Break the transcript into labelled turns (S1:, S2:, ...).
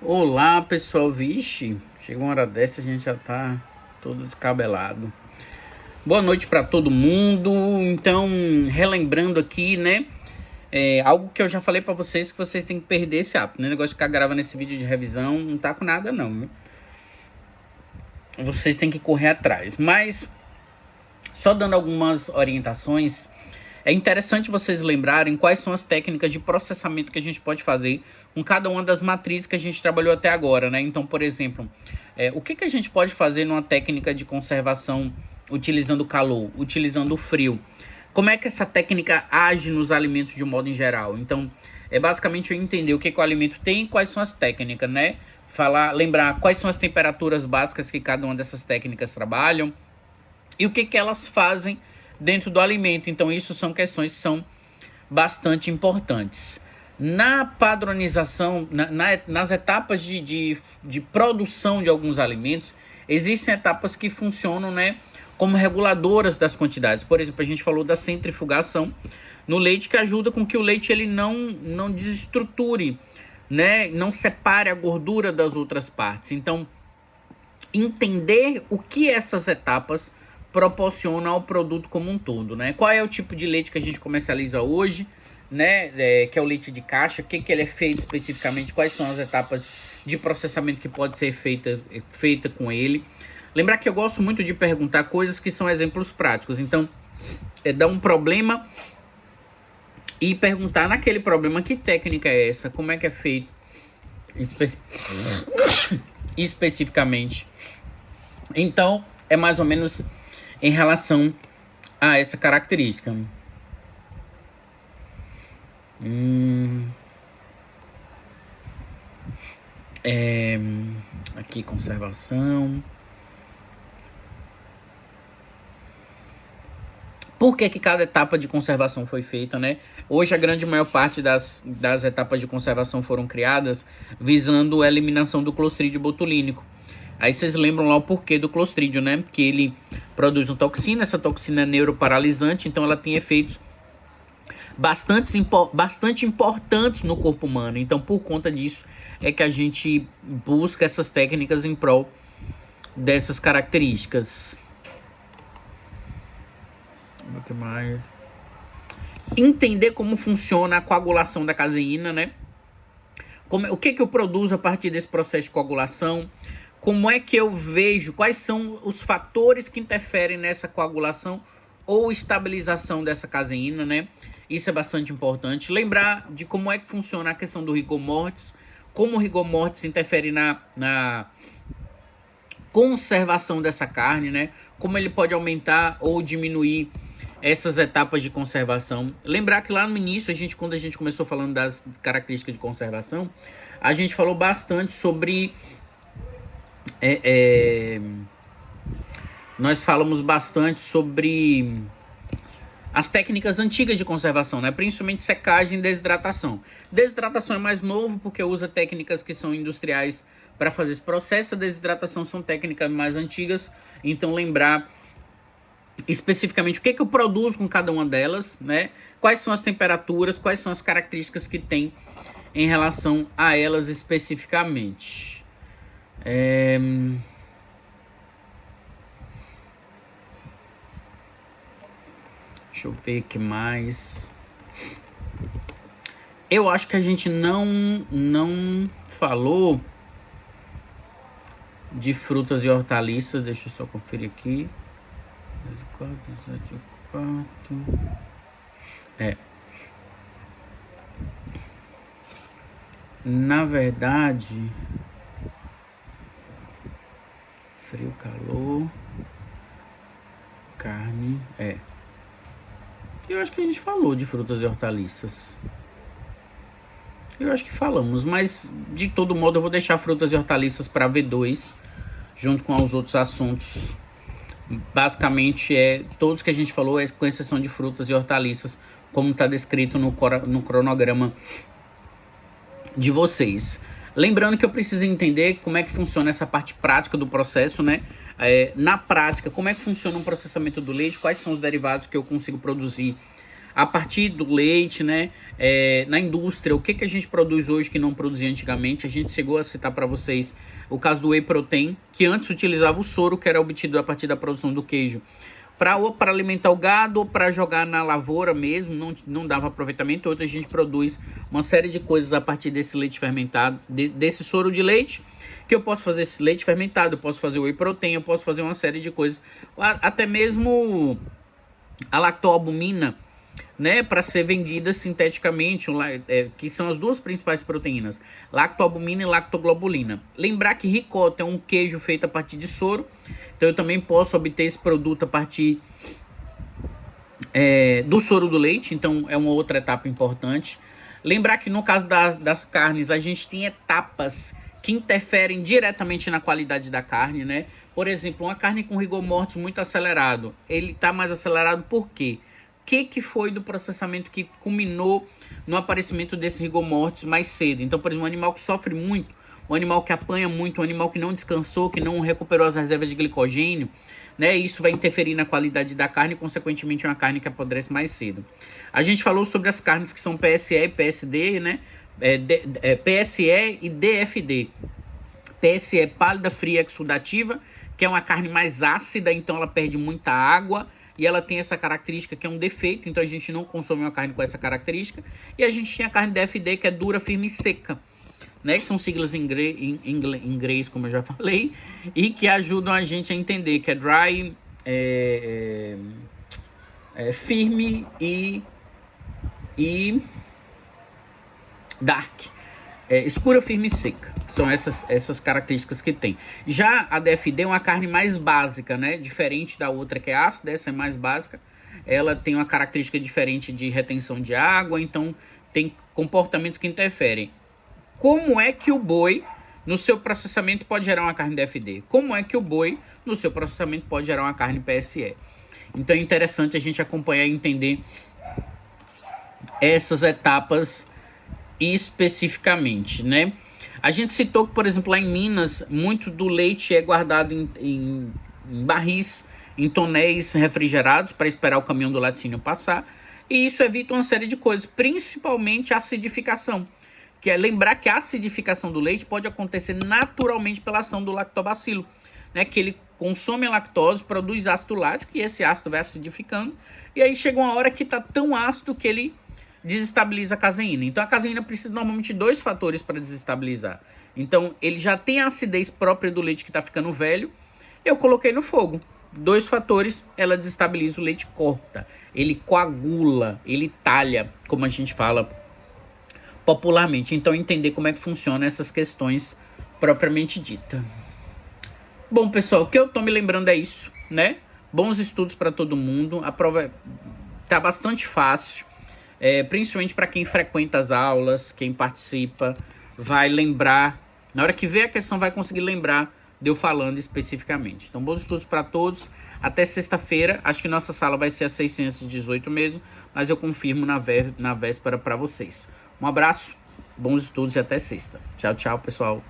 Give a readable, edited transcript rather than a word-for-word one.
S1: Olá pessoal, vixe, chega uma hora dessa, a gente já tá todo descabelado. Boa noite para todo mundo. Então, relembrando aqui, né, algo que eu já falei para vocês, que vocês têm que perder esse hábito, né? Negócio de ficar gravando esse vídeo de revisão, não tá com nada não, né? Vocês têm que correr atrás. Mas, só dando algumas orientações, é interessante vocês lembrarem quais são as técnicas de processamento que a gente pode fazer com cada uma das matrizes que a gente trabalhou até agora, né? Então, por exemplo, o que a gente pode fazer numa técnica de conservação utilizando o calor, utilizando o frio? Como é que essa técnica age nos alimentos de um modo em geral? Então, é basicamente eu entender o que o alimento tem e quais são as técnicas, né? Lembrar quais são as temperaturas básicas que cada uma dessas técnicas trabalham e o que elas fazem dentro do alimento. Então, isso são questões que são bastante importantes. Na padronização, nas etapas de produção de alguns alimentos, existem etapas que funcionam, né, como reguladoras das quantidades. Por exemplo, a gente falou da centrifugação no leite, que ajuda com que o leite ele não desestruture, né, não separe a gordura das outras partes. Então, entender o que essas etapas proporcionam ao produto como um todo, né? Qual é o tipo de leite que a gente comercializa hoje, né? Que é o leite de caixa, o que ele é feito especificamente, quais são as etapas de processamento que pode ser feita com ele. Lembrar que eu gosto muito de perguntar coisas que são exemplos práticos. Então, dar um problema e perguntar naquele problema que técnica é essa, como é que é feito especificamente. Então, é mais ou menos em relação a essa característica. Aqui, conservação. Por que cada etapa de conservação foi feita, né? Hoje a grande maior parte das etapas de conservação foram criadas visando a eliminação do Clostridio botulínico. Aí vocês lembram lá o porquê do Clostridio, né? Que ele produz uma toxina, essa toxina é neuroparalisante, então ela tem efeitos bastante importantes no corpo humano. Então, por conta disso, é que a gente busca essas técnicas em prol dessas características. O que mais? Entender como funciona a coagulação da caseína, né? O que eu produzo a partir desse processo de coagulação? Como é que eu vejo quais são os fatores que interferem nessa coagulação ou estabilização dessa caseína, né? Isso é bastante importante. Lembrar de como é que funciona a questão do rigor mortis, como o rigor mortis interfere na conservação dessa carne, né? Como ele pode aumentar ou diminuir essas etapas de conservação. Lembrar que lá no início, quando a gente começou falando das características de conservação, a gente falou bastante sobre... nós falamos bastante sobre as técnicas antigas de conservação, né? Principalmente secagem e desidratação. Desidratação é mais novo porque usa técnicas que são industriais para fazer esse processo. A desidratação são técnicas mais antigas, então lembrar especificamente o que eu produzo com cada uma delas, né? Quais são as temperaturas, quais são as características que tem em relação a elas especificamente. Deixa eu ver o que mais. Eu acho que a gente não falou de frutas e hortaliças. Deixa eu só conferir aqui. 4, 7, 4. Na verdade, frio, calor, carne, eu acho que a gente falou de frutas e hortaliças. Eu acho que falamos, mas de todo modo eu vou deixar frutas e hortaliças para V2, junto com os outros assuntos. Basicamente todos que a gente falou, com exceção de frutas e hortaliças, como está descrito no cronograma de vocês. Lembrando que eu preciso entender como é que funciona essa parte prática do processo, né? Na prática, como é que funciona o processamento do leite, quais são os derivados que eu consigo produzir a partir do leite, né? Na indústria, o que a gente produz hoje que não produzia antigamente. A gente chegou a citar para vocês o caso do whey protein, que antes utilizava o soro que era obtido a partir da produção do queijo para alimentar o gado ou para jogar na lavoura mesmo, não dava aproveitamento. Hoje a gente produz uma série de coisas a partir desse leite fermentado, desse soro de leite, que eu posso fazer esse leite fermentado, eu posso fazer whey protein, eu posso fazer uma série de coisas, até mesmo a lactoalbumina, né, para ser vendida sinteticamente, que são as duas principais proteínas, lactoalbumina e lactoglobulina. Lembrar que ricota é um queijo feito a partir de soro, então eu também posso obter esse produto a partir do soro do leite, então é uma outra etapa importante. Lembrar que no caso das carnes, a gente tem etapas que interferem diretamente na qualidade da carne, né? Por exemplo, uma carne com rigor mortis muito acelerado, ele está mais acelerado por quê? O que foi do processamento que culminou no aparecimento desse rigor mortis mais cedo? Então, por exemplo, um animal que sofre muito, um animal que apanha muito, um animal que não descansou, que não recuperou as reservas de glicogênio, né? Isso vai interferir na qualidade da carne e, consequentemente, uma carne que apodrece mais cedo. A gente falou sobre as carnes que são PSE e PSD, né? PSE e DFD. PSE é pálida, fria, exudativa, que é uma carne mais ácida, então ela perde muita água. E ela tem essa característica que é um defeito, então a gente não consome uma carne com essa característica. E a gente tem a carne DFD, que é dura, firme e seca, né? Que são siglas em inglês, como eu já falei, e que ajudam a gente a entender que é dry, firme e dark. Escura, firme e seca. São essas características que tem. Já a DFD é uma carne mais básica, né? Diferente da outra que é ácida, essa é mais básica. Ela tem uma característica diferente de retenção de água, então tem comportamentos que interferem. Como é que o boi, no seu processamento, pode gerar uma carne DFD? Como é que o boi, no seu processamento, pode gerar uma carne PSE? Então é interessante a gente acompanhar e entender essas etapas especificamente, né? A gente citou que, por exemplo, lá em Minas, muito do leite é guardado em barris, em tonéis refrigerados para esperar o caminhão do laticínio passar, e isso evita uma série de coisas, principalmente a acidificação, que é lembrar que a acidificação do leite pode acontecer naturalmente pela ação do lactobacilo, né? Que ele consome a lactose, produz ácido lático, e esse ácido vai acidificando, e aí chega uma hora que está tão ácido que ele desestabiliza a caseína. Então a caseína precisa normalmente de 2 fatores para desestabilizar. Então ele já tem a acidez própria do leite que está ficando velho. Eu coloquei no fogo. 2 fatores, ela desestabiliza o leite, corta. Ele coagula, ele talha, como a gente fala popularmente. Então entender como é que funciona essas questões propriamente dita. Bom, pessoal, o que eu tô me lembrando é isso, né? Bons estudos para todo mundo. A prova tá bastante fácil. Principalmente para quem frequenta as aulas, quem participa, vai lembrar, na hora que ver a questão vai conseguir lembrar de eu falando especificamente. Então, bons estudos para todos, até sexta-feira, acho que nossa sala vai ser a 618 mesmo, mas eu confirmo na véspera para vocês. Um abraço, bons estudos e até sexta. Tchau, tchau, pessoal.